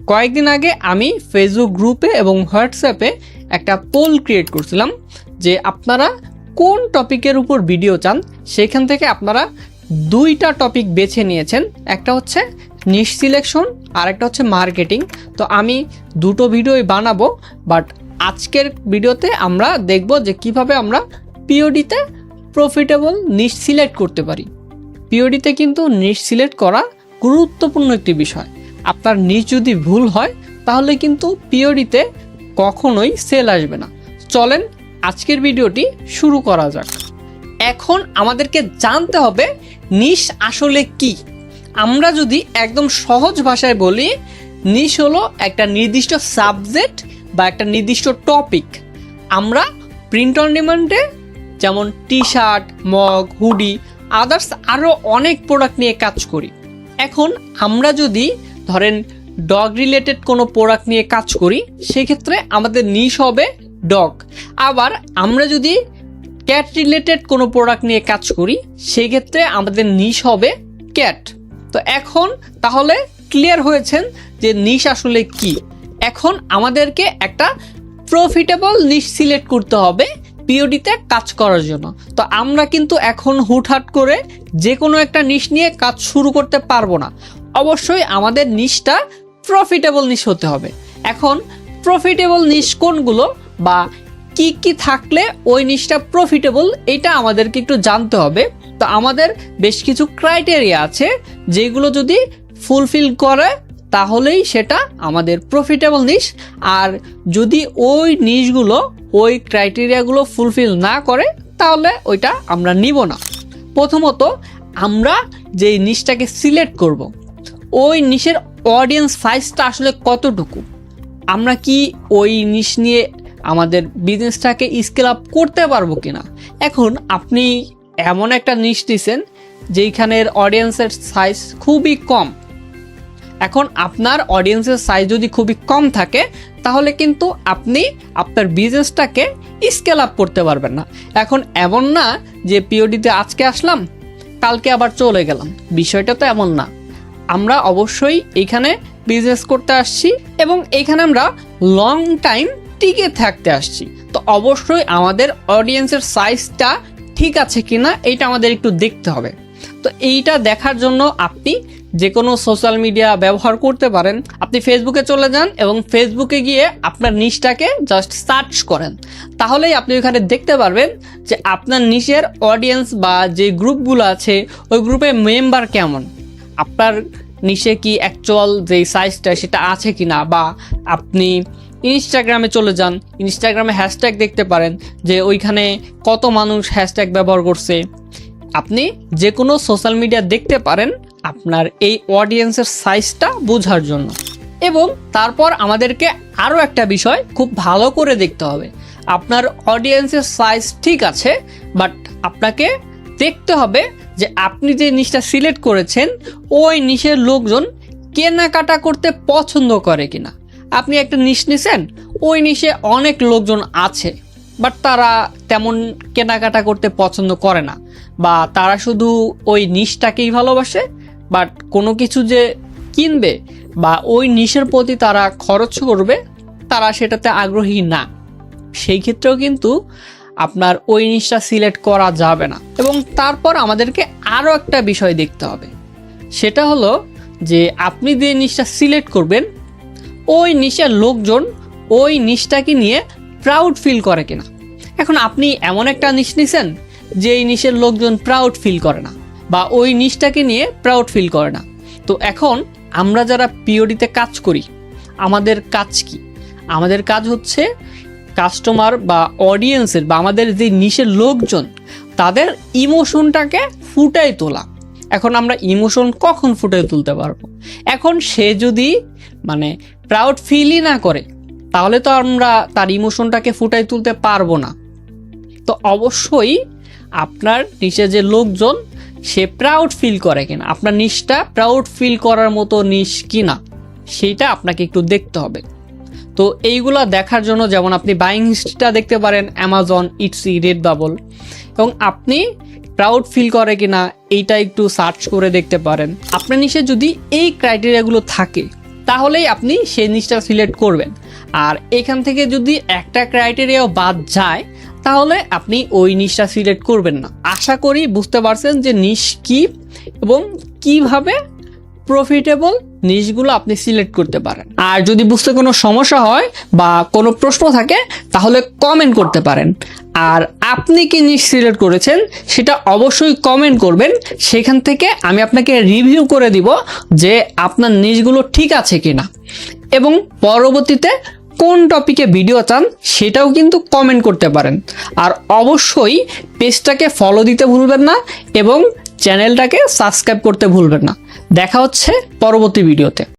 কয়েকদিন আগে আমি ফেসবুক গ্রুপে এবং হোয়াটসঅ্যাপে একটা পোল ক্রিয়েট করছিলাম যে আপনারা কোন টপিকের উপর ভিডিও চান। সেখান থেকে আপনারা দুইটা টপিক বেছে নিয়েছেন, একটা হচ্ছে নিশ সিলেকশন আর একটা হচ্ছে মার্কেটিং। তো আমি দুটো ভিডিওই বানাবো, বাট আজকের ভিডিওতে আমরা দেখব যে কিভাবে আমরা পিওডিতে প্রফিটেবল নিশ সিলেক্ট করতে পারি। পিওডিতে কিন্তু নিশ সিলেক্ট করা গুরুত্বপূর্ণ একটি বিষয়। আপনার নিশ যদি ভুল হয় তাহলে কিন্তু পিওডিতে কখনোই সেল আসবে না। চলেন আজকের ভিডিওটি শুরু করা যাক। এখন আমাদেরকে জানতে হবে নিশ আসলে কি। আমরা যদি একদম সহজ ভাষায় বলি, নিশ হলো একটা নির্দিষ্ট সাবজেক্ট বা একটা নির্দিষ্ট টপিক। আমরা প্রিন্ট অন ডিমান্ডে যেমন T shirt, mug, hoodie, others আরও অনেক প্রোডাক্ট নিয়ে কাজ করি। এখন আমরা যদি ধরেন ডগ রিলেটেড কোনো প্রোডাক্ট নিয়ে কাজ করি, সেক্ষেত্রে আমাদের নিশ হবে ডগ। আবার আমরা যদি ক্যাট রিলেটেড কোনো প্রোডাক্ট নিয়ে কাজ করি, সেক্ষেত্রে আমাদের নিশ হবে ক্যাট। তো এখন তাহলে ক্লিয়ার হয়েছেন যে নিশ আসলে কি। এখন আমাদেরকে একটা প্রফিটেবল নিশ সিলেক্ট করতে হবে পিওডিতে কাজ করার জন্য। তো আমরা কিন্তু এখন হুটহাট করে যে কোনো একটা নিশ নিয়ে কাজ শুরু করতে পারবো না। অবশ্যই আমাদের নিশটা প্রফিটেবল নিশ হতে হবে। এখন প্রফিটেবল নিশ কোনগুলো বা কি কি থাকলে ওই নিশটা প্রফিটেবল, এটা আমাদেরকে একটু জানতে হবে। তো আমাদের বেশ কিছু ক্রাইটেরিয়া আছে, যেগুলো যদি ফুলফিল করে তাহলেই সেটা আমাদের প্রফিটেবল নিশ। আর যদি ওই নিশগুলো ওই ক্রাইটেরিয়াগুলো ফুলফিল না করে তাহলে ওইটা আমরা নিব না। প্রথমত আমরা যেই নিশটাকে সিলেক্ট করব, ওই নিশের অডিয়েন্স সাইজটা আসলে কতটুকু। আমরা কি ওই নিশ নিয়ে আমাদের বিজনেসটাকে স্কেল আপ করতে পারবো কিনা। এখন আপনি এমন একটা নিশ দিয়েছেন যেইখানের অডিয়েন্সের সাইজ খুবই কম। এখন আপনার অডিয়েন্সের সাইজ যদি খুবই কম থাকে তাহলে কিন্তু আপনি আপনার বিজনেসটাকে স্কেল আপ করতে পারবেন না। এখন এমন না যে পিওডিতে আজকে আসলাম কালকে আবার চলে গেলাম, বিষয়টা তো এমন না। আমরা অবশ্যই এখানে বিজনেস করতে আসছি এবং এখানে আমরা লং টাইম টিকে থাকতে আসছি। তো অবশ্যই আমাদের অডিয়েন্সের সাইজটা ঠিক আছে কিনা এটা আমাদের একটু দেখতে হবে। তো এইটা দেখার জন্য আপনি যে কোনো সোশ্যাল মিডিয়া ব্যবহার করতে পারেন। আপনি ফেসবুকে চলে যান এবং ফেসবুকে গিয়ে আপনার নিশটাকে জাস্ট সার্চ করেন, তাহলেই আপনি ওখানে দেখতে পারবেন যে আপনার নিশের অডিয়েন্স বা যে গ্রুপগুলো আছে ওই গ্রুপে মেম্বার কেমন, আপনার নিশে কি অ্যাকচুয়াল যেই সাইজটা সেটা আছে কিনা। বা আপনি ইনস্টাগ্রামে চলে যান, ইনস্টাগ্রামে হ্যাশট্যাগ দেখতে পারেন যে ওইখানে কত মানুষ হ্যাশট্যাগ ব্যবহার করছে। আপনি যে কোনো সোশ্যাল মিডিয়া দেখতে পারেন আপনার এই অডিয়েন্সের সাইজটা বোঝার জন্য। এবং তারপর আমাদেরকে আরও একটা বিষয় খুব ভালো করে দেখতে হবে, আপনার অডিয়েন্সের সাইজ ঠিক আছে, বাট আপনাকে দেখতে হবে যে আপনি যে নিশটা সিলেক্ট করেছেন ওই নিশের লোকজন কেনাকাটা করতে পছন্দ করে কিনা। আপনি একটা নিশ নিছেন, ওই নিশে অনেক লোকজন আছে বাট তারা তেমন কেনাকাটা করতে পছন্দ করে না, বা তারা শুধু ওই নিশটাকেই ভালোবাসে, বাট কোনো কিছু যে কিনবে বা ওই নিশের প্রতি তারা খরচ করবে তারা সেটাতে আগ্রহী না। সেই ক্ষেত্রেও কিন্তু আপনার ওই নিশটা সিলেক্ট করা যাবে না। এবং তারপর আমাদেরকে আরও একটা বিষয় দেখতে হবে, সেটা হলো যে আপনি যে নিশটা সিলেক্ট করবেন ওই নিশের লোকজন ওই নিশটাকে নিয়ে প্রাউড ফিল করে কিনা। এখন আপনি এমন একটা নিশ নিছেন যে এই নিশের লোকজন প্রাউড ফিল করে না বা ওই নিশটাকে নিয়ে প্রাউড ফিল করে না। তো এখন আমরা যারা পিওডিতে কাজ করি, আমাদের কাজ কি? আমাদের কাজ হচ্ছে কাস্টমার বা অডিয়েন্সের বা আমাদের যে নিশের লোকজন তাদের ইমোশনটাকে ফুটাই তোলা। এখন আমরা ইমোশন কখন ফুটাই তুলতে পারবো? এখন সে যদি প্রাউড ফিলই না করে তাহলে তো আমরা তার ইমোশনটাকে ফুটাই তুলতে পারবো না। তো অবশ্যই আপনার নিশে যে লোকজন সে প্রাউড ফিল করে কিনা, আপনার নিশটা প্রাউড ফিল করার মতো নিশ কিনা সেইটা আপনাকে একটু দেখতে হবে। তো এইগুলা দেখার জন্য যেমন আপনি বাইং হিস্ট্রিটা দেখতে পারেন অ্যামাজন, ইটসি, রেডবাবল, এবং আপনি প্রাউড ফিল করে কিনা এইটা একটু সার্চ করে দেখতে পারেন। আপনার নিশে যদি এই ক্রাইটেরিয়াগুলো থাকে তাহলেই আপনি সেই নিশটা সিলেক্ট করবেন। আর এখান থেকে যদি একটা ক্রাইটেরিয়াও বাদ যায় তাহলে আপনি ওই নিশটা সিলেক্ট করবেন না। আশা করি বুঝতে পারছেন যে নিশ কি এবং কিভাবে প্রফিটেবল নিশগুলো আপনি সিলেক্ট করতে পারেন। আর যদি বুঝতে কোনো সমস্যা হয় বা কোনো প্রশ্ন থাকে তাহলে কমেন্ট করতে পারেন। আর আপনি কি নিশ সিলেক্ট করেছেন সেটা অবশ্যই কমেন্ট করবেন, সেখান থেকে আমি আপনাকে রিভিউ করে দিব যে আপনার নিশগুলো ঠিক আছে কিনা, এবং পরবর্তীতে কোন টপিকে ভিডিও চান সেটাও কিন্তু কমেন্ট করতে পারেন। আর অবশ্যই পেজটাকে ফলো দিতে ভুলবেন না এবং চ্যানেলটাকে সাবস্ক্রাইব করতে ভুলবেন না। দেখা হচ্ছে পরবর্তী ভিডিওতে।